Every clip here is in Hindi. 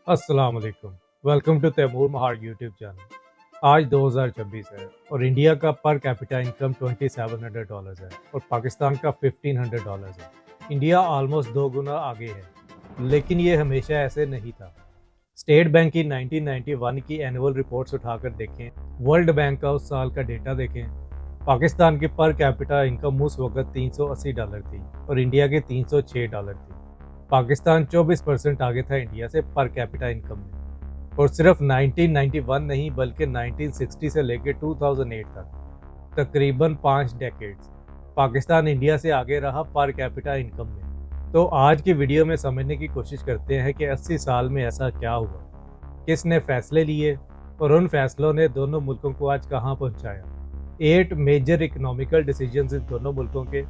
अस्सलाम वालेकुम। Welcome to Taimur Mahar YouTube channel. आज 2026 है और इंडिया का पर कैपिटा इनकम $2700 है और पाकिस्तान का $1500 है। इंडिया ऑलमोस्ट दो गुना आगे है, लेकिन ये हमेशा ऐसे नहीं था। स्टेट बैंक की 1991 की एनुअल रिपोर्ट्स उठाकर देखें, वर्ल्ड बैंक का उस साल का डेटा देखें। पाकिस्तान की पर कैपिटा इनकम उस वक्त $380 थी और इंडिया की $306 थी। पाकिस्तान 24% आगे था इंडिया से पर कैपिटा इनकम में। और सिर्फ 1991 नहीं बल्कि 1960 से लेकर 2008 तक तकरीबन 5 डेकेड्स पाकिस्तान इंडिया से आगे रहा पर कैपिटा इनकम में। तो आज की वीडियो में समझने की कोशिश करते हैं कि 80 साल में ऐसा क्या हुआ, किसने फैसले लिए और उन फैसलों ने दोनों मुल्कों को आज कहां पहुंचाया। 8 मेजर इकोनॉमिकल डिसीजंस इन दोनों मुल्कों के,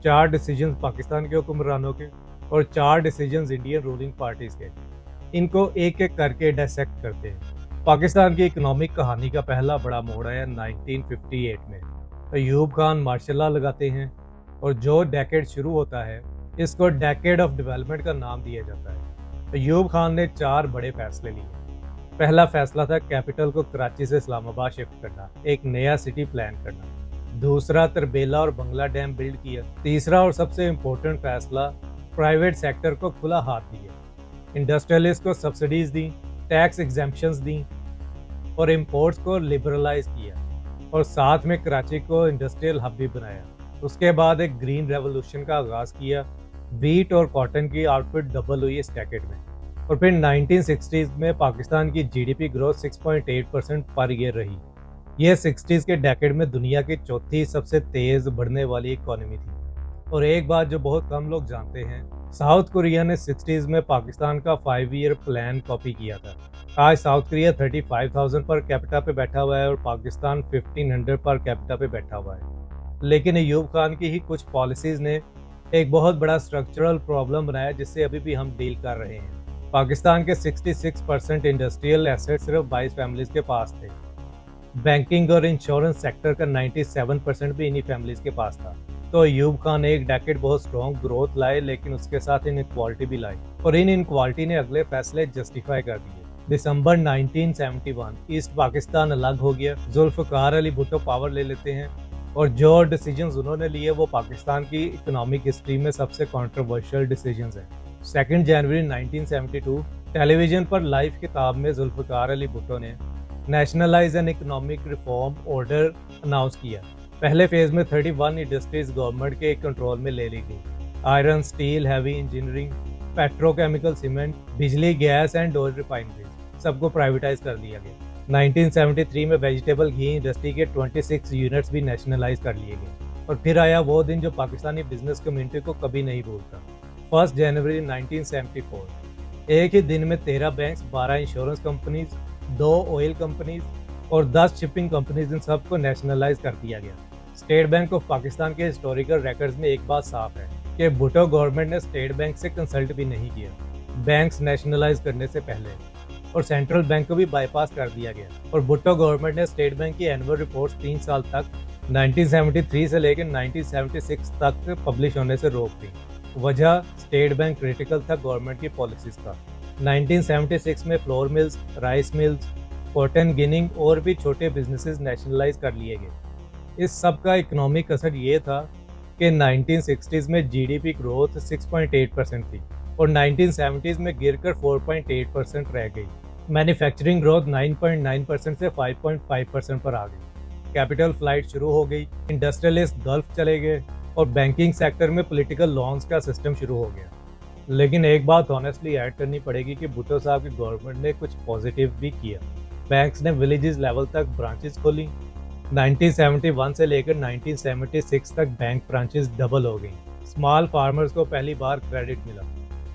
4 डिसीजंस पाकिस्तान के हुक्मरानों के और 4 डिसीजंस इंडियन रूलिंग पार्टीज के। इनको एक एक करके डायसेक्ट करते हैं। पाकिस्तान की इकोनॉमिक कहानी का पहला बड़ा मोड़ आया 1958 में। अयूब खान मार्शल लॉ लगाते हैं और जो डेकेड शुरू होता है इसको डेकेड ऑफ डेवलपमेंट का नाम दिया जाता है। अयूब खान ने 4 बड़े फैसले लिए। पहला फैसला था कैपिटल को कराची से इस्लामाबाद शिफ्ट करना, एक नया सिटी प्लान करना। दूसरा तरबेला और बंगला डैम बिल्ड किया। तीसरा और सबसे इम्पोर्टेंट फैसला प्राइवेट सेक्टर को खुला हाथ दिया। इंडस्ट्रियलिस्ट को सब्सिडीज दी, टैक्स एग्जेम्पशंस दी और इंपोर्ट्स को लिबरलाइज किया और साथ में कराची को इंडस्ट्रियल हब भी बनाया। उसके बाद एक ग्रीन रेवोल्यूशन का आगाज किया। वीट और कॉटन की आउटपुट डबल हुई इस डेकेड में। और फिर 1960s में पाकिस्तान की जीडीपी ग्रोथ 6.8% पर ईयर रही। यह 60s के डेकेड में दुनिया की चौथी सबसे तेज बढ़ने वाली इकोनॉमी थी। और एक बात जो बहुत कम लोग जानते हैं, साउथ कोरिया ने 60s में पाकिस्तान का 5 ईयर प्लान कॉपी किया था। आज साउथ कोरिया 35,000 पर कैपिटा पे बैठा हुआ है और पाकिस्तान 1500 पर कैपिटा पे बैठा हुआ है। लेकिन अयूब खान की ही कुछ पॉलिसीज ने एक बहुत बड़ा स्ट्रक्चरल प्रॉब्लम बनाया जिससे अभी भी हम डील कर रहे हैं। पाकिस्तान के 66% इंडस्ट्रियल एसेट सिर्फ 22 फैमिलीज के पास थे। बैंकिंग और इंश्योरेंस सेक्टर का 97% भी इन्हीं फैमिलीज के पास था। तो अयूब खान ने एक डेकेड बहुत स्ट्रॉन्ग ग्रोथ लाए, लेकिन उसके साथ इनइक्वालिटी भी लाई और इन इनइक्वालिटी ने अगले फैसले जस्टिफाई कर दिए। दिसंबर 1971 ईस्ट पाकिस्तान अलग हो गया। जुल्फकार अली भुट्टो पावर ले लेते हैं और जो डिसीजंस उन्होंने लिए वो पाकिस्तान की इकोनॉमिक हिस्ट्री में सबसे कंट्रोवर्शियल डिसीजंस हैं। 2 जनवरी 1972 टेलीविजन पर लाइव किताब में जुल्फकार अली भुट्टो ने nationalise and economic reform order announce किया। पहले फेज में 31 इंडस्ट्रीज गवर्नमेंट के कंट्रोल में ले ली गई। Iron, steel, heavy engineering, petrochemical, cement, बिजली, गैस एंड ऑयल रिफाइनरीज सबको प्राइवेटाइज कर दिया गया। 1973 में वेजिटेबल घी इंडस्ट्री के 26 यूनिट्स भी नेशनलाइज कर लिए गए। और फिर आया वो दिन जो पाकिस्तानी बिजनेस कम्युनिटी को कभी नहीं भूलता। 1 जनवरी 1974 एक ही दिन में 13 banks, 12 insurance companies, 2 oil companies और 10 शिपिंग कंपनीज, इन सबको नेशनलाइज कर दिया गया। स्टेट बैंक ऑफ पाकिस्तान के हिस्टोरिकल रिकॉर्ड्स में एक बात साफ है कि भुट्टो गवर्नमेंट ने स्टेट बैंक से कंसल्ट भी नहीं किया बैंक्स नेशनलाइज करने से पहले, और सेंट्रल बैंक को भी बाईपास कर दिया गया। और भुट्टो गवर्नमेंट ने स्टेट बैंक की एनुअल रिपोर्ट्स 3 साल तक 1973 से लेकर 1976 तक पब्लिश होने से रोक दी। वजह स्टेट बैंक क्रिटिकल था गवर्नमेंट की पॉलिसीज का। 1976 में flour mills, rice mills, cotton ginning और भी छोटे बिजनेसेस नेशनलाइज कर लिए गए। इस सब का इकोनॉमिक असर ये था कि 1960s में जीडीपी ग्रोथ 6.8% थी और 1970s में गिरकर 4.8% रह गई। मैन्युफैक्चरिंग ग्रोथ 9.9% से 5.5% पर आ गई। कैपिटल फ्लाइट शुरू हो गई, इंडस्ट्रियलिस्ट गल्फ चले गए और बैंकिंग सेक्टर में पॉलिटिकल लॉन्स का सिस्टम शुरू हो गया। लेकिन एक बात ऑनेस्टली ऐड करनी पड़ेगी कि भुट्टो साहब की गवर्नमेंट ने कुछ पॉजिटिव भी किया। बैंक्स ने विलेजेस लेवल तक ब्रांचेस खोली। 1971 से लेकर 1976 तक बैंक ब्रांचेस डबल हो गई। स्मॉल फार्मर्स को पहली बार क्रेडिट मिला।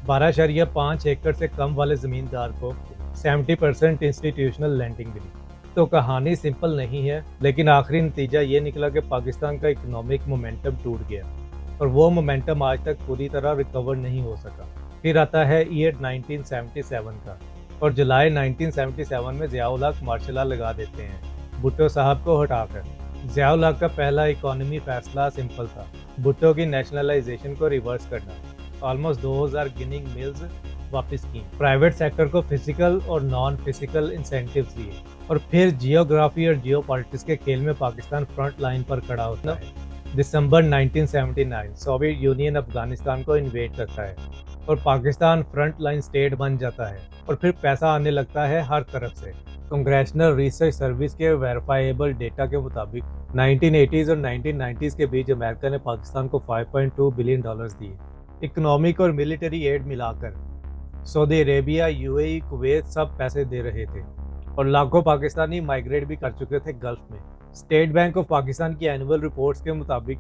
12.5 एकड़ से कम वाले जमींदार को 70% इंस्टीट्यूशनल लैंडिंग मिली। तो कहानी सिंपल नहीं है, लेकिन आखिरी नतीजा ये निकला कि पाकिस्तान का इकोनॉमिक मोमेंटम टूट गया और वो मोमेंटम आज तक पूरी तरह रिकवर नहीं हो सका। फिर आता है ईयर 1977 का और जुलाई 1977 में ज़िया-उल हक मार्शल लॉ लगा देते हैं भुट्टो साहब को हटाकर। ज़िया-उल हक का पहला इकोनॉमी फैसला सिंपल था, भुट्टो की नेशनलाइजेशन को रिवर्स करना। ऑलमोस्ट 2000 गिनिंग मिल्स वापस की, प्राइवेट सेक्टर को फिजिकल और नॉन फिजिकल इंसेंटिव्स दिए, और फिर जियोग्राफी और जियोपॉलिटिक्स के खेल में पाकिस्तान फ्रंट लाइन पर खड़ा होता है। दिसंबर 1979 सोवियत यूनियन अफगानिस्तान को इन्वेड करता है और पाकिस्तान फ्रंट लाइन स्टेट बन जाता है, और फिर पैसा आने लगता है हर तरफ से। कांग्रेशनल रिसर्च सर्विस के वेरीफाइबल डेटा के मुताबिक 1980s और 1990s के बीच अमेरिका ने पाकिस्तान को $5.2 बिलियन दिए। इकोनॉमिक और मिलिट्री एड मिलाकर सऊदी अरेबिया, यूएई, कुवैत सब पैसे दे रहे थे, और लाखों पाकिस्तानी माइग्रेट भी कर चुके थे गल्फ में। स्टेट बैंक ऑफ पाकिस्तान की एनुअल रिपोर्ट्स के मुताबिक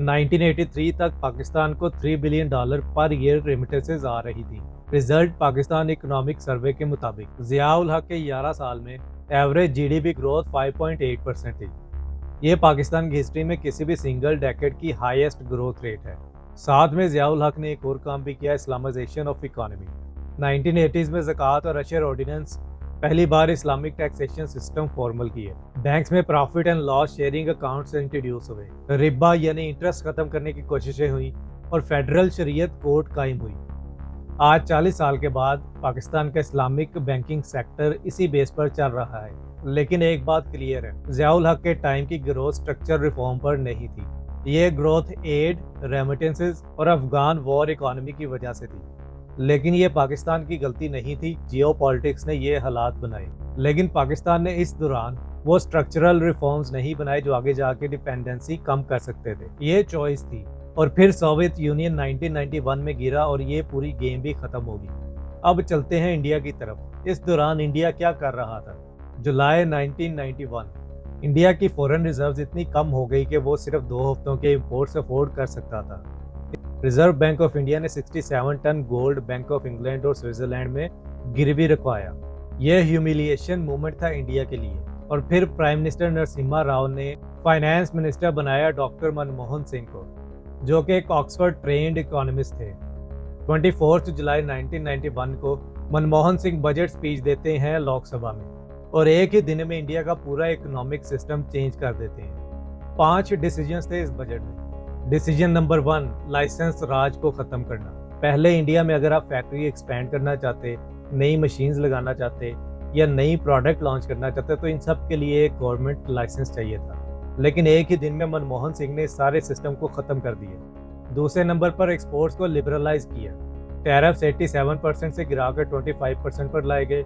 1983 तक पाकिस्तान को $3 बिलियन पर ईयर रेमिटेंसेस आ रही थी। रिजल्ट पाकिस्तान इकोनॉमिक सर्वे के मुताबिक जियाउल हक के 11 साल में एवरेज जीडीपी ग्रोथ 5.8% थी। ये पाकिस्तान की हिस्ट्री में किसी भी सिंगल डेकेड की हाईएस्ट ग्रोथ रेट है। साथ में जियाउल हक ने एक और काम भी किया, इस्लामाइजेशन ऑफ इकोनॉमी। 1980s में ज़कात और अशर ऑर्डिनेंस पहली बार इस्लामिक टैक्सेशन सिस्टम फॉर्मल किए। बैंक्स में profit and loss sharing accounts introduce हुए, रिबा यानी इंटरेस्ट खत्म करने की कोशिशें हुई, और फेडरल शरीयत कोर्ट कायम हुई। आज 40 साल के बाद पाकिस्तान का इस्लामिक बैंकिंग सेक्टर इसी बेस पर चल रहा है। लेकिन एक बात क्लियर है, जियाउल हक के टाइम की ग्रोथ स्ट्रक्चर रिफॉर्म पर नहीं थी। ये ग्रोथ एड, रेमिटेंसेस और अफगान वॉर इकोनॉमी की वजह से थी। लेकिन ये पाकिस्तान की गलती नहीं थी, जियोपॉलिटिक्स ने ये हालात बनाए। लेकिन पाकिस्तान ने इस दौरान वो स्ट्रक्चरल रिफॉर्म्स नहीं बनाए जो आगे जाके डिपेंडेंसी कम कर सकते थे। ये चॉइस थी, और फिर सोवियत यूनियन 1991 में गिरा और ये पूरी गेम भी खत्म होगी। अब चलते हैं इंडिया की तरफ। इस दौरान इंडिया क्या कर रहा था? जुलाई 1991 इंडिया की फॉरेन रिजर्व्स इतनी कम हो गई कि वो सिर्फ 2 हफ्तों के इंपोर्ट्स अफोर्ड कर सकता था। रिजर्व बैंक ऑफ इंडिया ने 67 ton gold bank of England और स्विट्जरलैंड में गिरवी रखवाया। यह ह्यूमिलिएशन मूवमेंट था इंडिया के लिए। और फिर प्राइम मिनिस्टर नरसिम्हा राव ने फाइनेंस मिनिस्टर बनाया डॉक्टर मनमोहन सिंह को, जो कि एक ऑक्सफोर्ड ट्रेंड इकोनॉमिस्ट थे। 24 जुलाई 1991 को मनमोहन सिंह बजट स्पीच देते हैं लोकसभा में, और एक ही दिन में इंडिया का पूरा इकोनॉमिक सिस्टम चेंज कर देते हैं। 5 डिसीजंस थे इस बजट में। डिसीजन नंबर 1, लाइसेंस राज को खत्म करना। पहले इंडिया में अगर आप फैक्ट्री एक्सपेंड करना चाहते, नई मशीन्स लगाना चाहते या नई प्रोडक्ट लॉन्च करना चाहते, तो इन सब के लिए एक गवर्नमेंट लाइसेंस चाहिए था। लेकिन एक ही दिन में मनमोहन सिंह ने इस सारे सिस्टम को खत्म कर दिया। दूसरे नंबर पर एक्सपोर्ट्स को लिबरलाइज किया। टैरिफ्स 87% से गिराकर 25% पर लाए गए।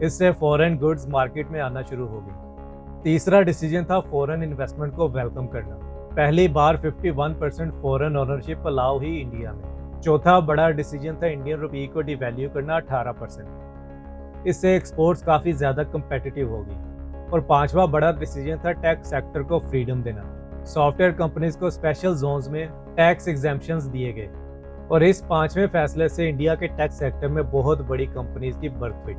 इससे फॉरेन गुड्स मार्केट में आना शुरू हो गई। तीसरा डिसीजन था फॉरेन इन्वेस्टमेंट को वेलकम करना। पहली बार 51% फॉरेन ओनरशिप अलाउ ही इंडिया में। चौथा बड़ा डिसीजन था इंडियन रुपये को डिवैल्यू करना 18%। इससे एक्सपोर्ट्स काफ़ी ज़्यादा कम्पिटिटिव हो गई। और पांचवा बड़ा डिसीजन था टैक्स सेक्टर को फ्रीडम देना। सॉफ्टवेयर कंपनीज को स्पेशल जोन्स में टैक्स एग्जेम्पशंस दिए गए, और इस पांचवें फैसले से इंडिया के टैक्स सेक्टर में बहुत बड़ी कंपनीज की बर्थ हुई।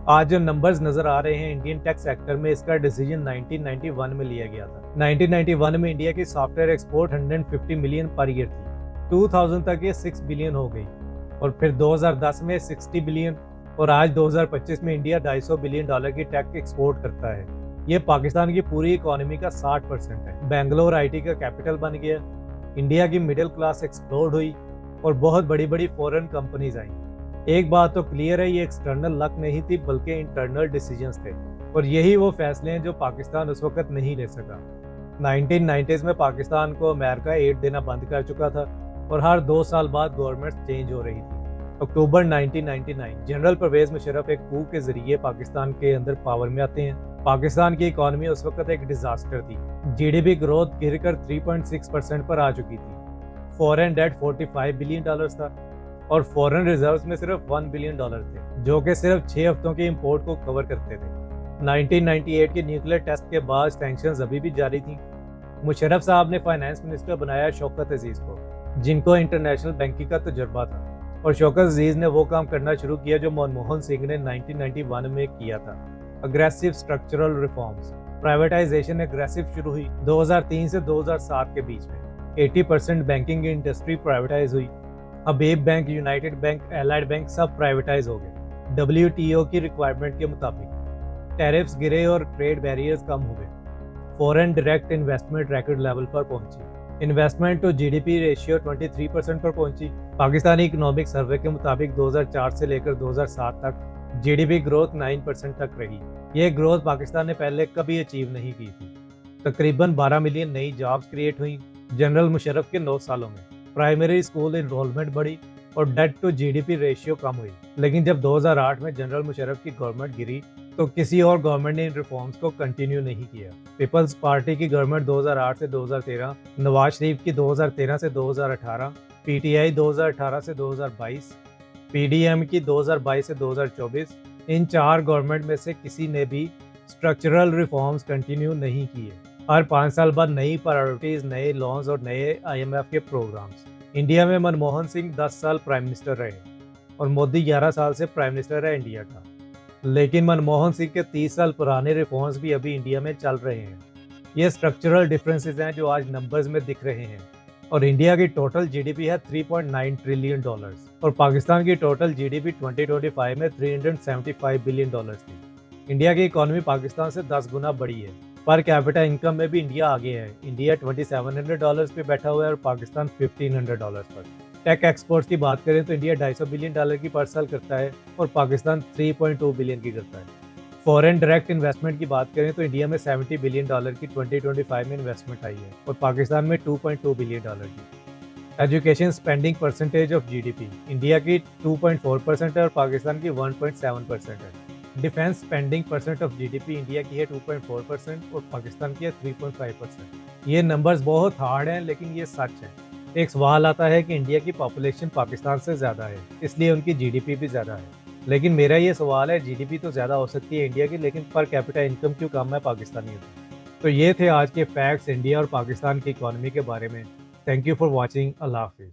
आज जो नंबर्स नजर आ रहे हैं इंडियन टैक्स सेक्टर में, इसका डिसीजन 1991 में लिया गया था। 1991 में इंडिया की software export 150 million per year थी। 2000 तक ये 6 बिलियन हो गई, और फिर 2010 में 60 बिलियन, और आज 2025 में इंडिया $250 बिलियन की टेक एक्सपोर्ट करता है। ये पाकिस्तान की पूरी इकोनॉमी का 60% है। बेंगलोर आईटी का कैपिटल बन गया। इंडिया की मिडिल क्लास एक्सप्लोड हुई, और बहुत बड़ी बड़ी फॉरेन कंपनीज आई। एक बात तो क्लियर है, ये एक्सटर्नल लक नहीं थी बल्कि इंटरनल डिसीजंस थे, और यही वो फैसले हैं जो पाकिस्तान उस वक्त नहीं ले सका। 1990s में पाकिस्तान को अमेरिका एड देना बंद कर चुका था, और हर 2 साल बाद गवर्नमेंट चेंज हो रही थी। अक्टूबर 1999 जनरल परवेज मुशर्रफ एक कू के जरिए पाकिस्तान के अंदर पावर में आते हैं। पाकिस्तान की इकोनॉमी उस वक्त एक डिजास्टर थी। जीडीपी ग्रोथ गिरकर 3.6% पर आ चुकी थी। फॉरेन डेट $45 बिलियन था, और फॉरेन रिजर्व्स में सिर्फ $1 बिलियन थे, जो कि सिर्फ 6 हफ्तों के इंपोर्ट को कवर करते थे। 1998 के न्यूक्लियर टेस्ट के बाद सैंक्शंस अभी भी जारी थी। मुशर्रफ साहब ने फाइनेंस मिनिस्टर बनाया शौकत अजीज को, जिनको इंटरनेशनल बैंकिंग का तजुर्बा था, और शौकत अजीज ने वो काम करना शुरू किया जो मनमोहन सिंह ने 1991 में किया था, aggressive structural reforms. Privatisation aggressive शुरू हुई 2003 से 2007 के बीच में। 80% बैंकिंग इंडस्ट्री प्राइवेटाइज हुई। Habib bank, united bank, allied bank सब प्राइवेटाइज हो गए। WTO की रिक्वायरमेंट के मुताबिक टैरिफ्स गिरे और ट्रेड बैरियर्स कम हुए। Foreign direct investment record level पर पहुंची। इन्वेस्टमेंट टू जीडीपी रेशियो 23% पर पहुंची। पाकिस्तानी इकोनॉमिक सर्वे के मुताबिक 2004 से लेकर 2007 तक जीडीपी ग्रोथ 9% तक रही। ये ग्रोथ पाकिस्तान ने पहले कभी अचीव नहीं की थी। तकरीबन 12 मिलियन नई जॉब्स क्रिएट हुई जनरल मुशर्रफ के 9 सालों में। प्राइमरी स्कूल इनरोलमेंट बढ़ी और डेट टू जीडीपी रेशियो कम हुई। लेकिन जब 2008 में जनरल मुशर्रफ की गवर्नमेंट गिरी तो किसी और गवर्नमेंट ने इन रिफॉर्म्स को कंटिन्यू नहीं किया। पीपल्स पार्टी की गवर्नमेंट 2008 से 2013, नवाज शरीफ की 2013 से 2018, पीटीआई 2018 से 2022, पीडीएम की 2022 से 2024, इन चार गवर्नमेंट में से किसी ने भी स्ट्रक्चरल रिफॉर्म्स कंटिन्यू नहीं किए। हर 5 साल बाद नई प्रायोरिटीज, नए लॉन्स और नए आईएमएफ के प्रोग्राम्स। इंडिया में मनमोहन सिंह 10 साल प्राइम मिनिस्टर रहे और मोदी 11 साल से प्राइम मिनिस्टर है इंडिया का। लेकिन मनमोहन सिंह के 30 साल पुराने रिफॉर्म्स भी अभी इंडिया में चल रहे हैं। ये स्ट्रक्चरल डिफरेंसेस हैं जो आज नंबर्स में दिख रहे हैं। और इंडिया की टोटल जीडीपी है 3.9 ट्रिलियन डॉलर्स और पाकिस्तान की टोटल जीडीपी 2025 में 375 बिलियन डॉलर्स थी। इंडिया की इकोनॉमी पाकिस्तान से 10 गुना बड़ी है। पर कैपिटा इनकम में भी इंडिया आगे है। इंडिया $2700 पे बैठा हुआ है और पाकिस्तान $1500 पर। टेक एक्सपोर्ट्स की बात करें तो इंडिया $250 बिलियन की पर साल करता है और पाकिस्तान 3.2 बिलियन की करता है। फॉरेन डायरेक्ट इन्वेस्टमेंट की बात करें तो इंडिया में $70 बिलियन की 2025 में इन्वेस्टमेंट आई है और पाकिस्तान में $2.2 बिलियन की। Education spending percentage of GDP India की 2.4% है और पाकिस्तान की 1.7% है। Defence spending percent of GDP India की है 2.4% और पाकिस्तान की है 3.5%। ये नंबर्स बहुत हार्ड हैं लेकिन ये सच है। एक सवाल आता है कि इंडिया की पॉपुलेशन पाकिस्तान से ज़्यादा है इसलिए उनकी जीडीपी भी ज़्यादा है। लेकिन मेरा ये सवाल है, जीडीपी तो ज़्यादा हो सकती है इंडिया की, लेकिन पर कैपिटा इनकम क्यों कम है पाकिस्तानियों की। तो ये थे आज के फैक्ट्स इंडिया और पाकिस्तान की इकोनॉमी के बारे में। Thank you for watching. अल्लाह हाफिज़।